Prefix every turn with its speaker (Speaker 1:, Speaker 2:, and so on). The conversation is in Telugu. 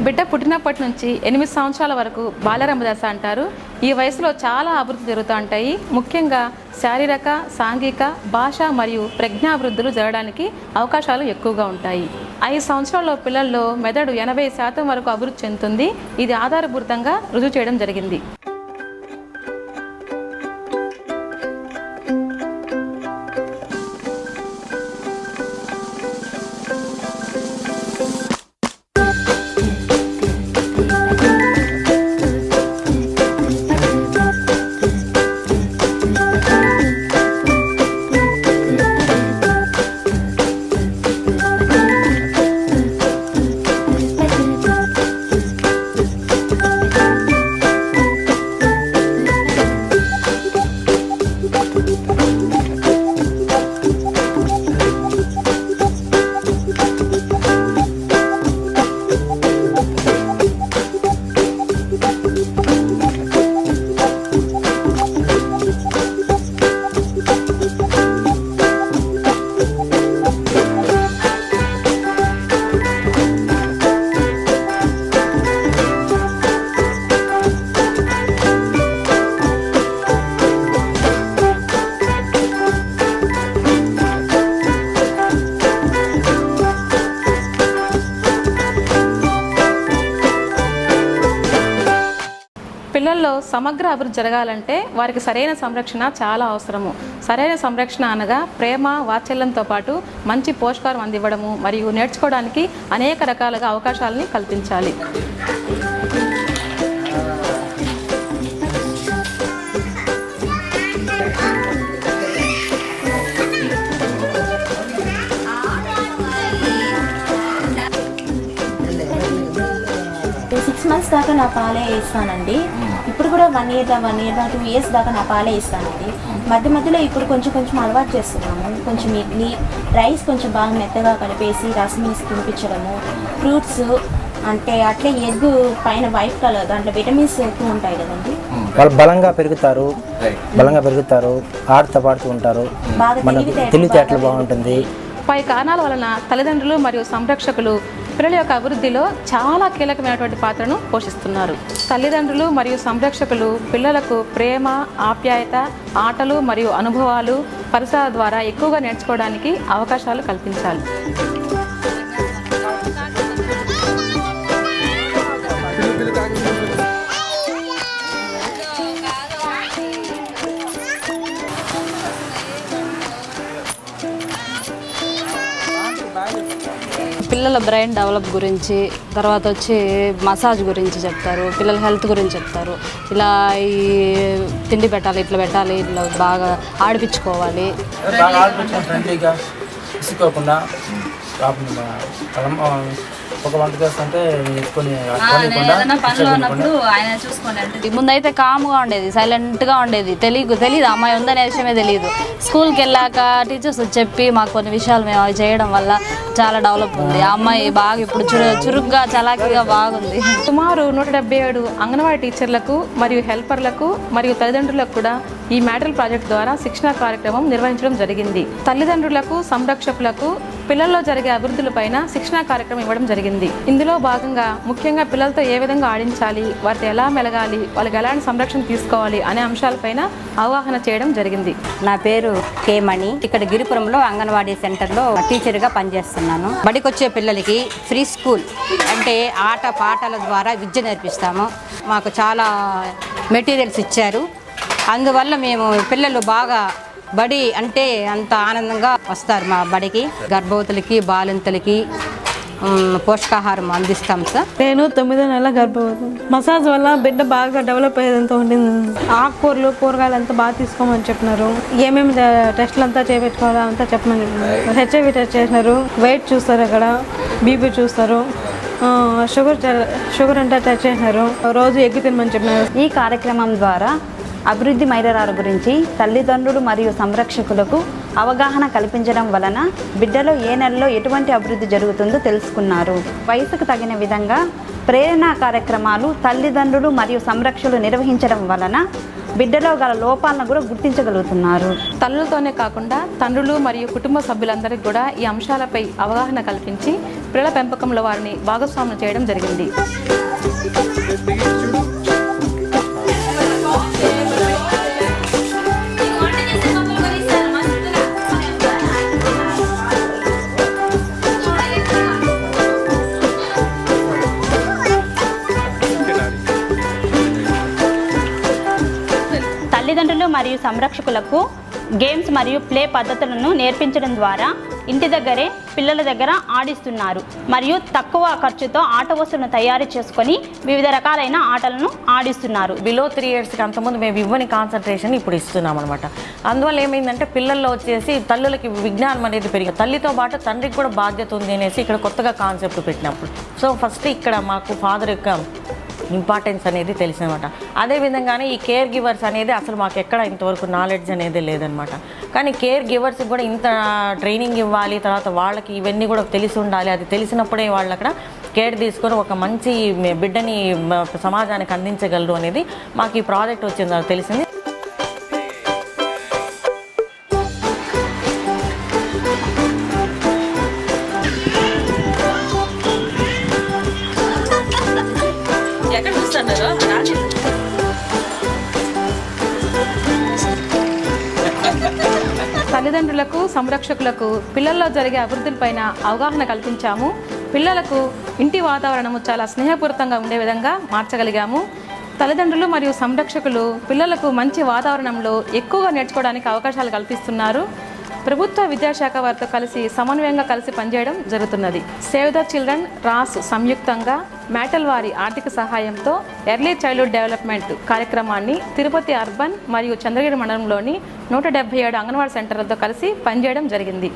Speaker 1: బిడ్డ పుట్టినప్పటి నుంచి 8 సంవత్సరాల వరకు బాల్యారంభ దశ అంటారు. ఈ వయసులో చాలా అభివృద్ధి జరుగుతూ ఉంటాయి. ముఖ్యంగా శారీరక, సాంఘిక, భాష మరియు ప్రజ్ఞాభివృద్ధులు జరగడానికి అవకాశాలు ఎక్కువగా ఉంటాయి. 5 సంవత్సరాల పిల్లల్లో మెదడు 80% వరకు అభివృద్ధి చెందుతుంది. ఇది ఆధారభూతంగా రుజువు చేయడం జరిగింది. పిల్లల్లో సమగ్ర అభివృద్ధి జరగాలంటే వారికి సరైన సంరక్షణ చాలా అవసరము. సరైన సంరక్షణ అనగా ప్రేమ, వాత్సల్యంతో పాటు మంచి పోషకాహారం అందివ్వడము మరియు నేర్చుకోవడానికి అనేక రకాలుగా అవకాశాలని కల్పించాలి.
Speaker 2: మంత్స్ దాకా నా పాలే ఇస్తానండి. ఇప్పుడు కూడా 1 year 2 years దాకా నా పాలే ఇస్తానండి. మధ్యలో ఇప్పుడు కొంచెం అలవాటు చేస్తున్నాము. కొంచెం ఇడ్లీ, రైస్ కొంచెం బాగా మెత్తగా కలిపేసి రసం వేసి తినిపించడము, ఫ్రూట్స్ అంటే అట్లే ఎగ్ పైన వైట్ కలర్ దాంట్లో విటమిన్స్ ఎక్కువ ఉంటాయి కదండి.
Speaker 3: వాళ్ళు బలంగా పెరుగుతారు, ఆడుతూ పాడుతూ ఉంటారు, తెలివితేటలు బాగుంటుంది.
Speaker 1: పై కారణాల వలన తల్లిదండ్రులు మరియు సంరక్షకులు పిల్లల యొక్క అభివృద్ధిలో చాలా కీలకమైనటువంటి పాత్రను పోషిస్తున్నారు. తల్లిదండ్రులు మరియు సంరక్షకులు పిల్లలకు ప్రేమ, ఆప్యాయత, ఆటలు మరియు అనుభవాలు, పరిసరాల ద్వారా ఎక్కువగా నేర్చుకోవడానికి అవకాశాలు కల్పించాలి.
Speaker 4: పిల్లల బ్రెయిన్ డెవలప్ గురించి, తర్వాత వచ్చి మసాజ్ గురించి చెప్తారు, పిల్లల హెల్త్ గురించి చెప్తారు. ఇలా ఈ తిండి పెట్టాలి, ఇట్లా పెట్టాలి, ఇట్లా బాగా ఆడిపించుకోవాలి.
Speaker 3: ఒక వంట చేస్తుంటే
Speaker 4: ముందైతే కామ్గా ఉండేది, సైలెంట్గా ఉండేది, తెలియదు అమ్మాయి ఉందనే విషయమే తెలియదు. స్కూల్కి వెళ్ళాక టీచర్స్ చెప్పి మాకు కొన్ని విషయాలు మేము అవి చేయడం వల్ల చాలా డెవలప్ ఉంది. ఆ అమ్మాయి బాగా ఇప్పుడు చురుగ్గా చలాకీగా బాగుంది.
Speaker 1: సుమారు 177 అంగన్వాడీ టీచర్లకు మరియు హెల్పర్లకు మరియు తల్లిదండ్రులకు కూడా ఈ మ్యాటల్ ప్రాజెక్ట్ ద్వారా శిక్షణ కార్యక్రమం నిర్వహించడం జరిగింది. తల్లిదండ్రులకు, సంరక్షకులకు పిల్లల్లో జరిగే అభివృద్ధులపైన శిక్షణ కార్యక్రమం ఇవ్వడం జరిగింది. ఇందులో భాగంగా ముఖ్యంగా పిల్లలతో ఏ విధంగా ఆడించాలి, వారితో ఎలా మెలగాలి, వాళ్ళకి ఎలాంటి సంరక్షణ తీసుకోవాలి అనే అంశాలపైన అవగాహన చేయడం జరిగింది.
Speaker 5: నా పేరు కే మణి. ఇక్కడ గిరిపురంలో అంగన్వాడీ సెంటర్లో టీచర్గా పనిచేస్తున్నాను. బడికి వచ్చే పిల్లలకి ఫ్రీ స్కూల్ అంటే ఆట పాటల ద్వారా విద్య నేర్పిస్తాము. మాకు చాలా మెటీరియల్స్ ఇచ్చారు. అందువల్ల మేము పిల్లలు బాగా బడి అంటే అంత ఆనందంగా వస్తారు మా బడికి. గర్భవతులకి, బాలింతలకి పోషకాహారం అందిస్తాం సార్.
Speaker 6: నేను 9వ నెల గర్భవతి. మసాజ్ వల్ల బిడ్డ బాగా డెవలప్ అయ్యేదంతా ఉండింది. ఆకుకూరలు, కూరగాయలు అంతా బాగా తీసుకోమని చెప్పినారు. ఏమేమి టెస్టులు అంతా చేయించుకోవాలో అంతా చెప్పమని చెప్పినారు. హెచ్ఐవి టెస్ట్ చేసినారు, వెయిట్ చూస్తారు, అక్కడ బీపీ చూస్తారు, షుగర్ అంతా టెస్ట్ చేసినారు, రోజు ఎగ్గు తినమని చెప్పినారు.
Speaker 5: ఈ కార్యక్రమం ద్వారా అభివృద్ధి మైలురాళ్ళ గురించి తల్లిదండ్రులు మరియు సంరక్షకులకు అవగాహన కల్పించడం వలన బిడ్డలో ఏ నెలలో ఎటువంటి అభివృద్ధి జరుగుతుందో తెలుసుకున్నారు. వయసుకు తగిన విధంగా ప్రేరణా కార్యక్రమాలు తల్లిదండ్రులు మరియు సంరక్షకులు నిర్వహించడం వలన
Speaker 7: బిడ్డలో గల లోపాలను కూడా గుర్తించగలుగుతున్నారు.
Speaker 1: తల్లులతోనే కాకుండా తండ్రులు మరియు కుటుంబ సభ్యులందరికీ కూడా ఈ అంశాలపై అవగాహన కల్పించి పిల్లల పెంపకంలో వారిని భాగస్వాములు చేయడం జరిగింది.
Speaker 8: తల్లిదండ్రులు మరియు సంరక్షకులకు గేమ్స్ మరియు ప్లే పద్ధతులను నేర్పించడం ద్వారా ఇంటి దగ్గరే పిల్లల దగ్గర ఆడిస్తున్నారు మరియు తక్కువ ఖర్చుతో ఆట వస్తువులను తయారు చేసుకొని వివిధ రకాలైన ఆటలను ఆడిస్తున్నారు.
Speaker 9: బిలో 3 yearsకి అంతకుముందు మేము ఇవ్వని కాన్సన్ట్రేషన్ ఇప్పుడు ఇస్తున్నాం అనమాట. అందువల్ల ఏమైందంటే పిల్లల్లో వచ్చేసి తల్లులకి విజ్ఞానం అనేది పెరిగింది. తల్లితో పాటు తండ్రికి కూడా బాధ్యత ఉంది అనేసి ఇక్కడ కొత్తగా కాన్సెప్ట్ పెట్టినప్పుడు సో ఫస్ట్ ఇక్కడ మాకు ఫాదర్ యొక్క ఇంపార్టెన్స్ అనేది తెలిసిందన్నమాట. అదేవిధంగానే ఈ కేర్ గివర్స్ అనేది అసలు మాకు ఎక్కడ ఇంతవరకు నాలెడ్జ్ అనేది లేదనమాట. కానీ కేర్ గివర్స్కి కూడా ఇంత ట్రైనింగ్ ఇవ్వాలి, తర్వాత వాళ్ళకి ఇవన్నీ కూడా తెలిసి ఉండాలి. అది తెలిసినప్పుడే వాళ్ళు అక్కడ కేర్ తీసుకొని ఒక మంచి బిడ్డని సమాజానికి అందించగలరు అనేది మాకు ఈ ప్రాజెక్ట్ వచ్చింది తెలిసింది.
Speaker 1: తల్లిదండ్రులకు సంరక్షకులకు పిల్లల్లో జరిగే అభివృద్ధులపైన అవగాహన కల్పించాము. పిల్లలకు ఇంటి వాతావరణము చాలా స్నేహపూరితంగా ఉండే విధంగా మార్చగలిగాము. తల్లిదండ్రులు మరియు సంరక్షకులు పిల్లలకు మంచి వాతావరణంలో ఎక్కువగా నేర్చుకోవడానికి అవకాశాలు కల్పిస్తున్నారు. ప్రభుత్వ విద్యాశాఖ వారితో కలిసి సమన్వయంగా కలిసి పనిచేయడం జరుగుతున్నది. సేవ్ ద చిల్డ్రన్ రాస్ సంయుక్తంగా మ్యాటల్ వారి ఆర్థిక సహాయంతో ఎర్లీ చైల్డ్హుడ్ డెవలప్మెంట్ కార్యక్రమాన్ని తిరుపతి అర్బన్ మరియు చంద్రగిరి మండలంలోని 177 అంగన్వాడీ సెంటర్లతో కలిసి పనిచేయడం జరిగింది.